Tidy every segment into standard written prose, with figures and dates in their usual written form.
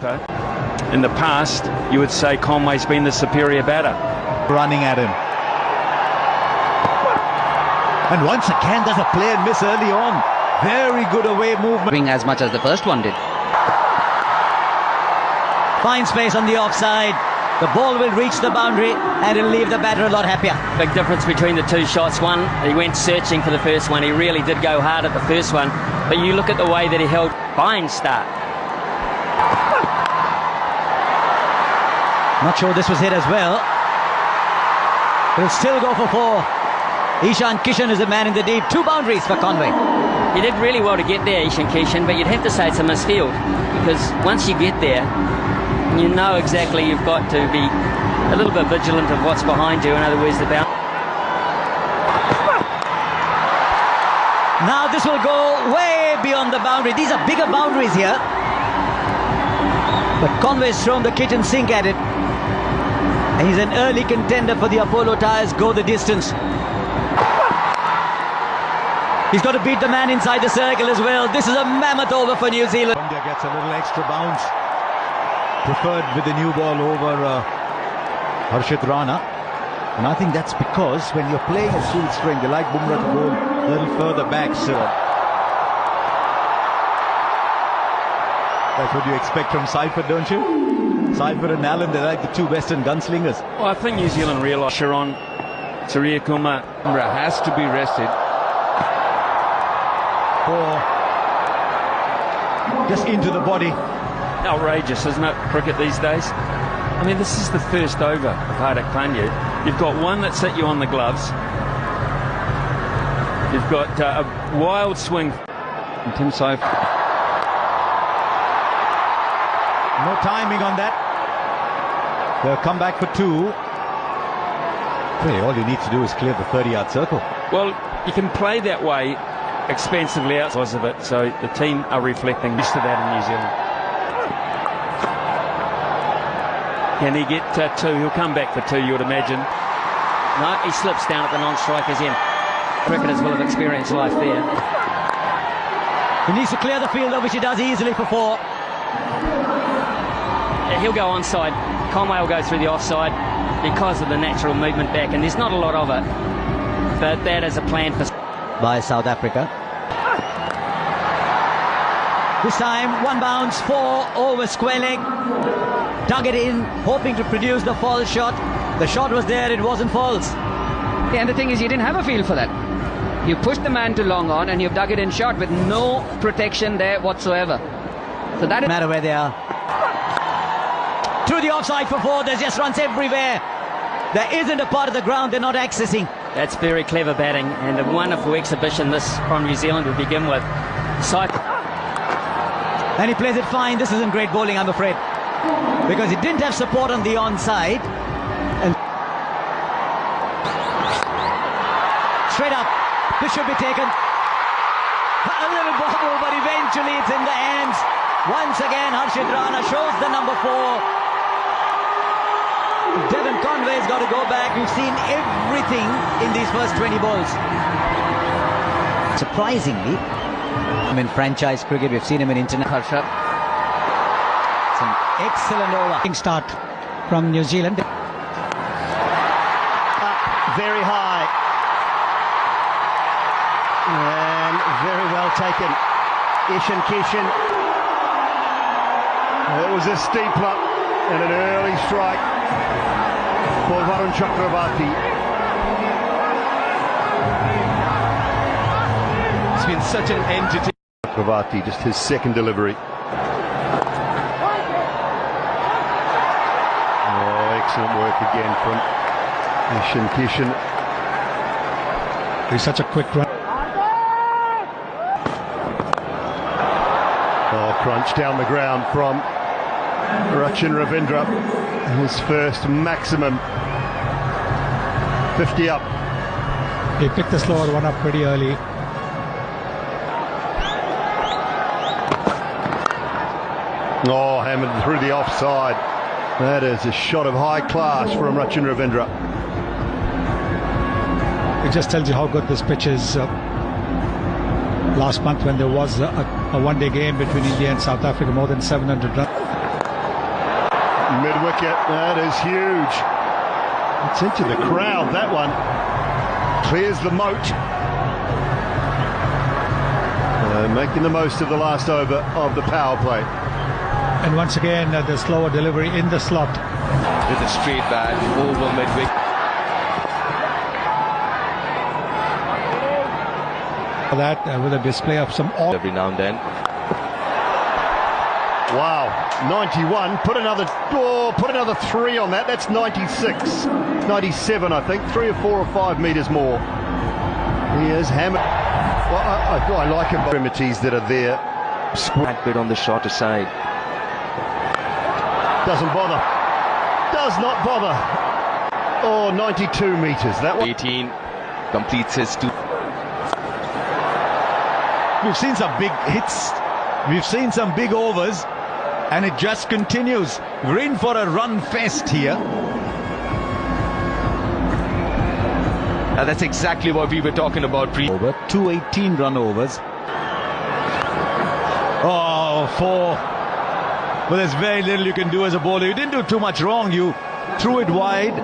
keeper. In the past, you would say Conway's been the superior batter. Running at him. And once again, there's a play and miss early on. Very good away movement. As much as the first one did. Fine space on the offside. The ball will reach the boundary and it'll leave the batter a lot happier. Big difference between the two shots. One, he went searching for the first one. He really did go hard at the first one. But you look at the way that he held. Fine start. Not sure this was hit as well. He'll still go for 4. Ishan Kishan is the man in the deep. 2 boundaries for Conway. He did really well to get there, Ishan Kishan, but you'd have to say it's a misfield. Because once you get there, you know exactly you've got to be a little bit vigilant of what's behind you. In other words, the boundary. Now this will go way beyond the boundary. These are bigger boundaries here. But Conway's thrown the kitchen sink at it. And he's an early contender for the Apollo Tyres go the distance. He's got to beat the man inside the circle as well. This is a mammoth over for New Zealand. India gets a little extra bounce. Preferred with the new ball over Harshit Rana. And I think that's because when you're playing at full strength, you like Bumrah to go a little further back. So that's what you expect from Seifert, don't you? Seifert and Allen, they're like the 2 Western gunslingers. Well, I think New Zealand realised Sharon Surya Kumar has to be rested. Or just into the body. Outrageous, isn't it, cricket these days? I mean, this is the first over of Hardik Pandya. You've got one that's hit you on the gloves. You've got a wild swing from Tim Seifert. No timing on that. They'll come back for 2. Really, all you need to do is clear the 30-yard circle. Well, you can play that way expensively outside of it, so the team are reflecting used to that in New Zealand. Can he get 2? He'll come back for 2, you would imagine. No, he slips down at the non-striker's end. Cricketers will have experienced life there. He needs to clear the field, which he does easily for 4. He'll go onside. Conway will go through the offside because of the natural movement back, and there's not a lot of it. But that is a plan for by South Africa. This time, 1 bounce, 4 over square leg. Dug it in, hoping to produce the false shot. The shot was there, it wasn't false. And the thing is, you didn't have a feel for that. You pushed the man to long on and you've dug it in short with no protection there whatsoever. So that No matter where they are. To the offside for 4, there's just runs everywhere. There isn't a part of the ground they're not accessing. That's very clever batting and a wonderful exhibition this from New Zealand to begin with. And he plays it fine. This isn't great bowling, I'm afraid, because he didn't have support on the onside. And straight up, this should be taken. A little bobble, but eventually it's in the hands. Once again, Harshit Rana shows the number 4. Devon Conway's got to go back. We've seen everything in these first 20 balls. Surprisingly, in franchise cricket, we've seen him in international. It's an excellent over. Start from New Zealand. Very high. And very well taken. Ishan Kishan. It was a steepler and an early strike for Varun Chakravarti. It's been such an entity. Chakravarti, just his second delivery. Oh, excellent work again from Ishan Kishan. He's such a quick run. Oh, crunch down the ground from Rachin Ravindra. His first maximum 50 up. He picked the slower one up pretty early. Oh, hammered through the offside. That is a shot of high class from Rachin Ravindra. It just tells you how good this pitch is. Last month when there was a one-day game between India and South Africa, more than 700 runs. Mid-wicket, that is huge. It's into the crowd, that one. Clears the moat. Making the most of the last over of the power play. And once again, the slower delivery in the slot. With a straight bat over mid-wicket. That with a display of some Every now and then. Wow, 91. Put another 3 on that. That's 96, 97, I think. 3 or 4 or 5 metres more. He is hammered. Well, I like him. Extremities that are there. Squat bit on the shorter side. Doesn't bother. Does not bother. Oh, 92 metres. That one. 18 completes his 2. We've seen some big hits. We've seen some big overs. And it just continues. We're in for a run fest here. That's exactly what we were talking about. Over 218 run overs. Oh, 4. But there's very little you can do as a bowler. You didn't do too much wrong. You threw it wide.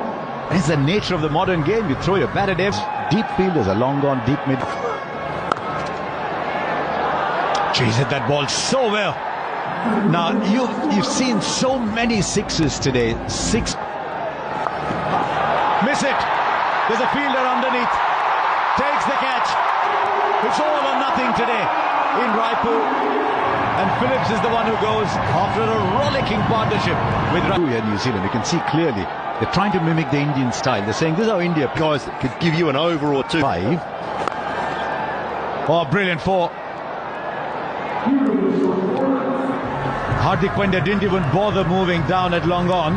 It's the nature of the modern game. You throw your bat at deep fielders, a long gone deep mid. Jeez, hit that ball so well. Now you've seen so many sixes today. 6. Miss it. There's a fielder underneath. Takes the catch. It's all or nothing today in Raipur. And Phillips is the one who goes after a rollicking partnership with New Zealand. You can see clearly they're trying to mimic the Indian style. They're saying this is how India Guys that could give you an over or 2. 5. Oh, brilliant 4. Hardik Pandya didn't even bother moving down at long on.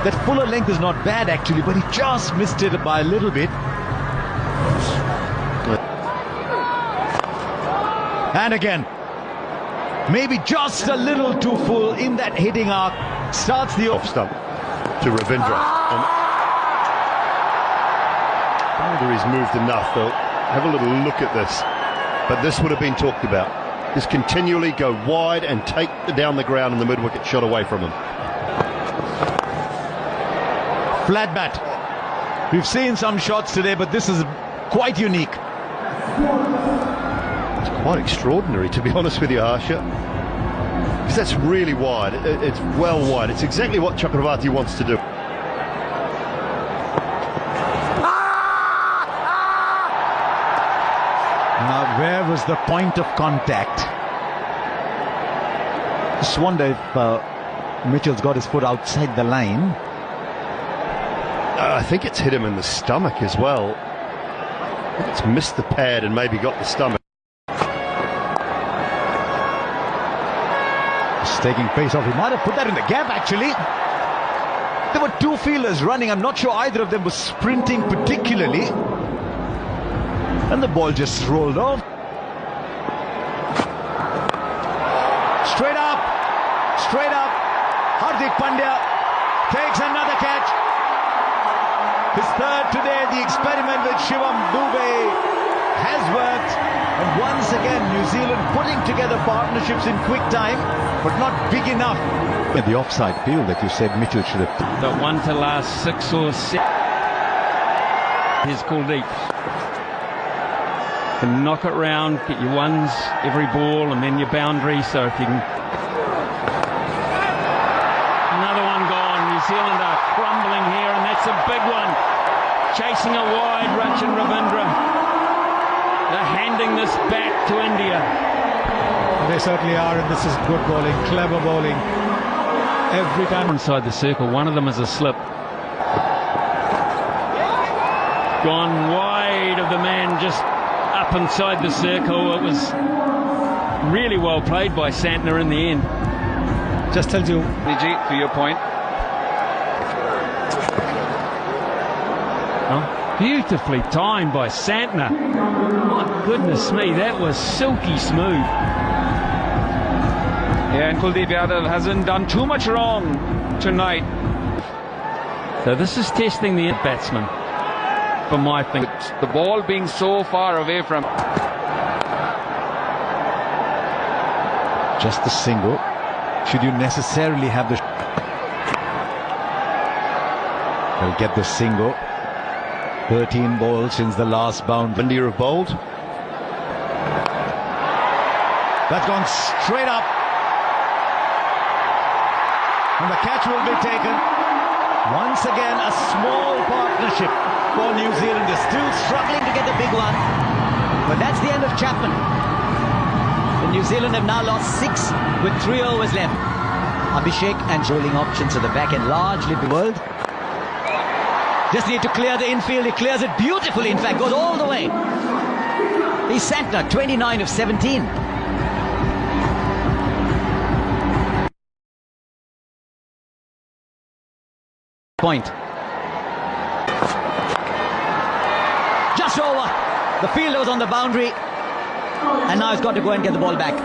That fuller length is not bad actually, but he just missed it by a little bit. And again, maybe just a little too full in that hitting arc. Starts the Off stump to Ravindra. Whether he's moved enough, though. Have a little look at this. But this would have been talked about. Just continually go wide and take down the ground and the mid-wicket shot away from him. Flat bat. We've seen some shots today, but this is quite unique. It's quite extraordinary, to be honest with you, Harsha. Because that's really wide. It's well wide. It's exactly what Chakravarti wants to do. Now, where was the point of contact? Just wonder if Mitchell's got his foot outside the line. I think it's hit him in the stomach as well. I think it's missed the pad and maybe got the stomach. Just taking pace off. He might have put that in the gap, actually. There were 2 fielders running. I'm not sure either of them was sprinting particularly. And the ball just rolled off. Straight up. Straight up. Hardik Pandya takes another catch. His third today. The experiment with Shivam Dubey has worked. And once again, New Zealand putting together partnerships in quick time, but not big enough. The offside field that you said Mitchell should have. The one to last 6 or 7. Here's Kuldeep. And knock it round, get your ones every ball, and then your boundary. So if you can. Another one gone. New Zealand are crumbling here, and that's a big one. Chasing it wide, Rachin Ravindra. They're handing this back to India. They certainly are, and this is good bowling, clever bowling. Every time Inside the circle, one of them is a slip. Gone wide of the man, just up inside the circle. It was really well played by Santner in the end. just tells you. Vijay, to your point. Oh, beautifully timed by Santner. My goodness me, that was silky smooth. Yeah, and Kuldeep Yadav hasn't done too much wrong tonight. So this is testing the batsman, for my thing. The ball being so far away from. Just the single. Should you necessarily have the They'll get the single. 13 balls since the last boundary. India have bowled. That's gone straight up. And the catch will be taken. Once again, a small partnership for New Zealand. They're still Struggling to get the big one. But that's the end of Chapman. The New Zealand have now lost 6 with 3 overs left. Abhishek and bowling options at the back end largely the world. Just need to clear the infield. He clears it beautifully, in fact, goes all the way. He's Santner, 29 of 17. Point. Just over. The fielder was on the boundary. And now he's got to go and get the ball back.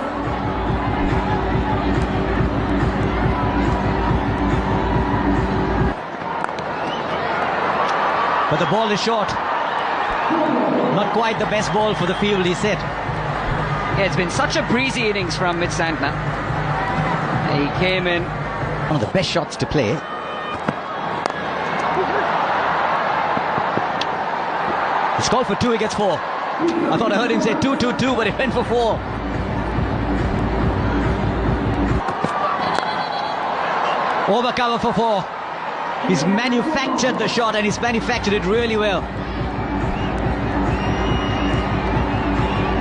But the ball is short. Not quite the best ball for the field, he said. Yeah, it's been such a breezy innings from Mitch Santner. He came in. One of the best shots to play. He's called for 2, he gets 4. I thought I heard him say 2-2-2, but he went for 4. Over cover for 4. He's manufactured the shot, and he's manufactured it really well.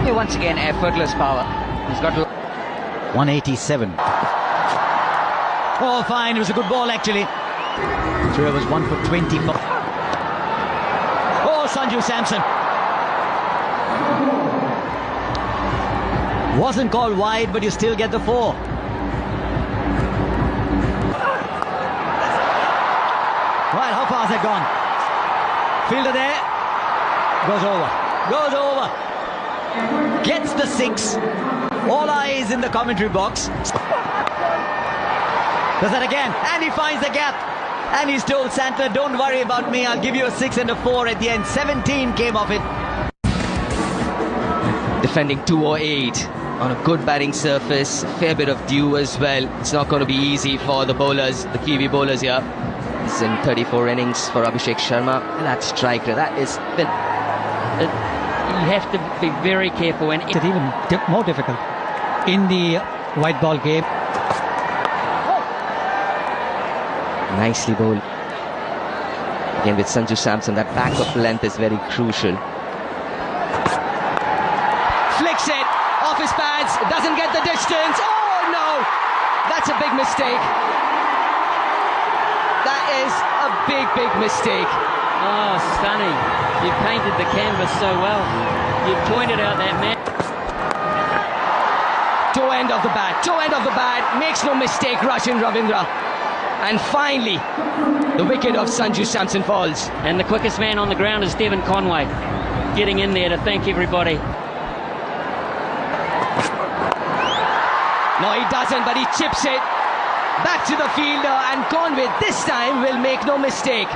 Yeah, once again, effortless power. He's got 187. Oh, fine. It was a good ball, actually. 3 overs, 1 for 25. Oh, Sanju Samson. Wasn't called wide, but you still get the 4. Right, how far has it gone? Fielder there. Goes over. Gets the 6. All eyes in the commentary box. Does that again. And he finds the gap. And he's told Santner, don't worry about me. I'll give you a 6 and a 4 at the end. 17 came off it. Defending 208 on a good batting surface. Fair bit of dew as well. It's not going to be easy for the bowlers, the Kiwi bowlers here. It's in 34 innings for Abhishek Sharma. That strike, that is... You have to be very careful, and It's even more difficult in the white ball game. Nicely bowled. Again with Sanju Samson, that back of length is very crucial. flicks it off his pads, doesn't get the distance. Oh no, that's a big mistake. That is a big mistake. Oh, stunning. You painted the canvas so well. You pointed out that man. Toe end of the bat, makes no mistake, Rachin Ravindra. And finally, the wicket of Sanju Samson falls. And the quickest man on the ground is Devon Conway, getting in there to thank everybody. No, he doesn't, but he chips it back to the fielder, and Conway this time will make no mistake.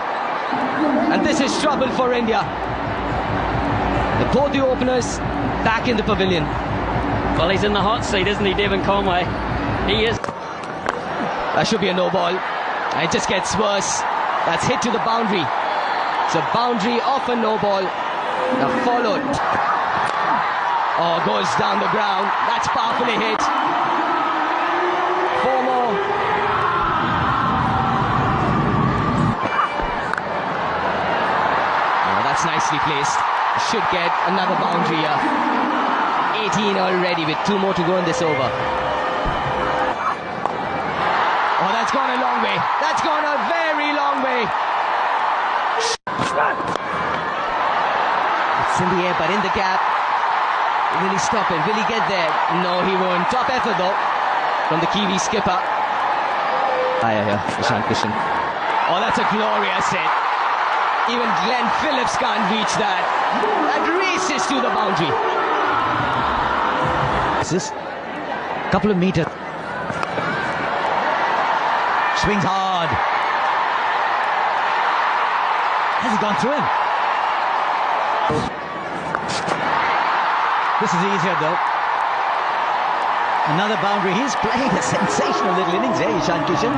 And this is trouble for India. Both the openers back in the pavilion. Well, he's in the hot seat, isn't he, Devon Conway? He is. That should be a no ball. And it just gets worse. That's hit to the boundary. It's a boundary off a no ball. Now followed. Oh, goes down the ground. That's powerfully hit. 4 more. Oh, that's nicely placed. Should get another boundary here. 18 already with 2 more to go in this over. Oh, that's gone a long way. That's gone a very long way. It's in the air, but in the gap. Will he stop it? Will he get there? No, he won't. Top effort, though, from the Kiwi skipper. Ishan Kishan. Oh, that's a glorious hit. Even Glenn Phillips can't reach that. That races to the boundary. This is a couple of meters. Swings hard. Has he gone through him? This is easier though. Another boundary. He's played a sensational little innings here, Ishan Kishan.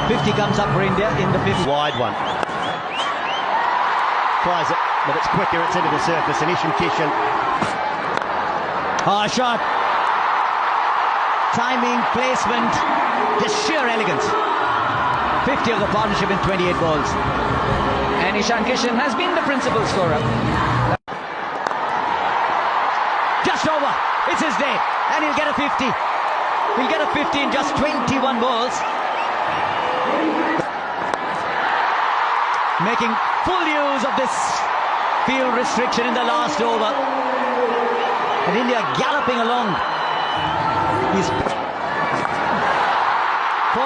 50 comes up for India in the 5th. Wide one. tries it, but it's quicker, it's into the surface, and Ishan Kishan. Oh, shot. Timing, placement, just sheer elegance. 50 of the partnership in 28 balls. And Ishan Kishan has been the principal scorer. Just over. It's his day. And he'll get a 50. He'll get a 50 in just 21 balls. Making full use of this field restriction in the last over. And India galloping along. He's 4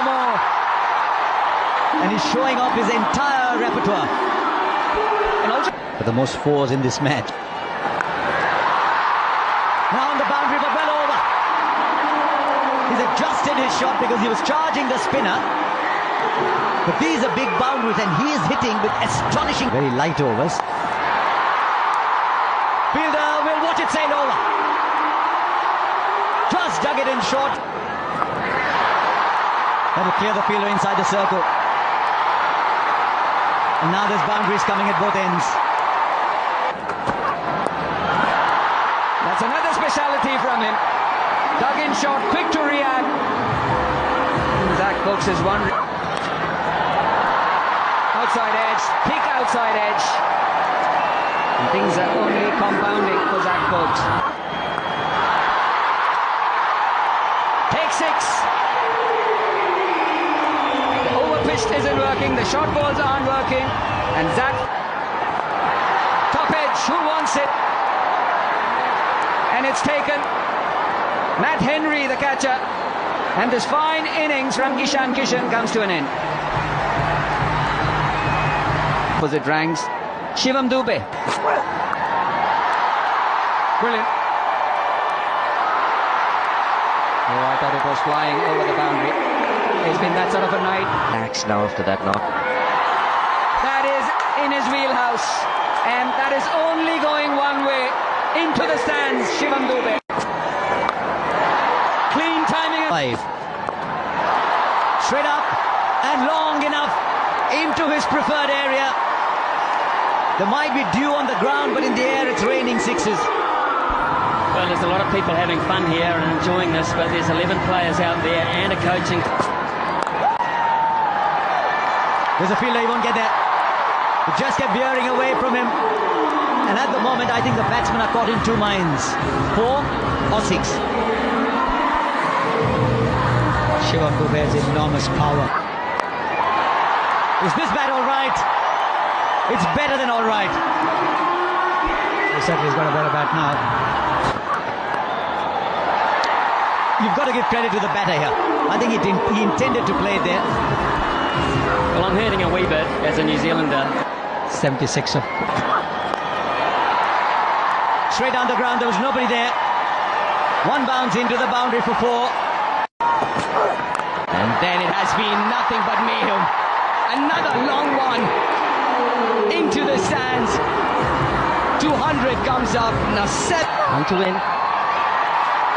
more. And he's showing off his entire repertoire. And also for the most fours in this match. Now on the boundary, but well over. He's adjusted his shot because he was charging the spinner. But these are big boundaries and he is hitting with astonishing, very light overs. Fielder will watch it sail over. Just dug it in short. That'll clear the fielder inside the circle. And now there's boundaries coming at both ends. That's another speciality from him. Dug in short, quick to react. Zach Brooks is one. Outside edge, peak outside edge. And things are only compounding for Zach Brooks. Take 6. The overpitched isn't working, the short balls aren't working. And Zach, top edge, who wants it? And it's taken. Matt Henry, the catcher. And this fine innings from Ishan Kishan comes to an end. Opposite ranks, Shivam Dubey. Brilliant. Oh, I thought it was flying over the boundary. It's been that sort of a night. Max now after that knock. That is in his wheelhouse. And that is only going one way. Into the stands, Shivam Dubey. Clean timing. 5. Straight up and long enough into his preferred area. There might be dew on the ground, but in the air it's raining 6s. Well, there's a lot of people having fun here and enjoying this, but there's 11 players out there and a coaching. There's a fielder, he won't get there. He just kept veering away from him. And at the moment, I think the batsmen are caught in 2 minds. 4 or 6. Shivam Dubey has enormous power. Is this bat all right? It's better than all right. He certainly has got a better bat now. You've got to give credit to the batter here. I think he intended to play there. Well, I'm hurting a wee bit as a New Zealander. 76 of. Straight down the ground, there was nobody there. 1 bounce into the boundary for 4. And then it has been nothing but mayhem. Another long one into the stands. 200 comes up. Now 7 on to win.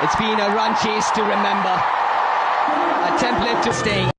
It's been a run chase to remember. A template to staying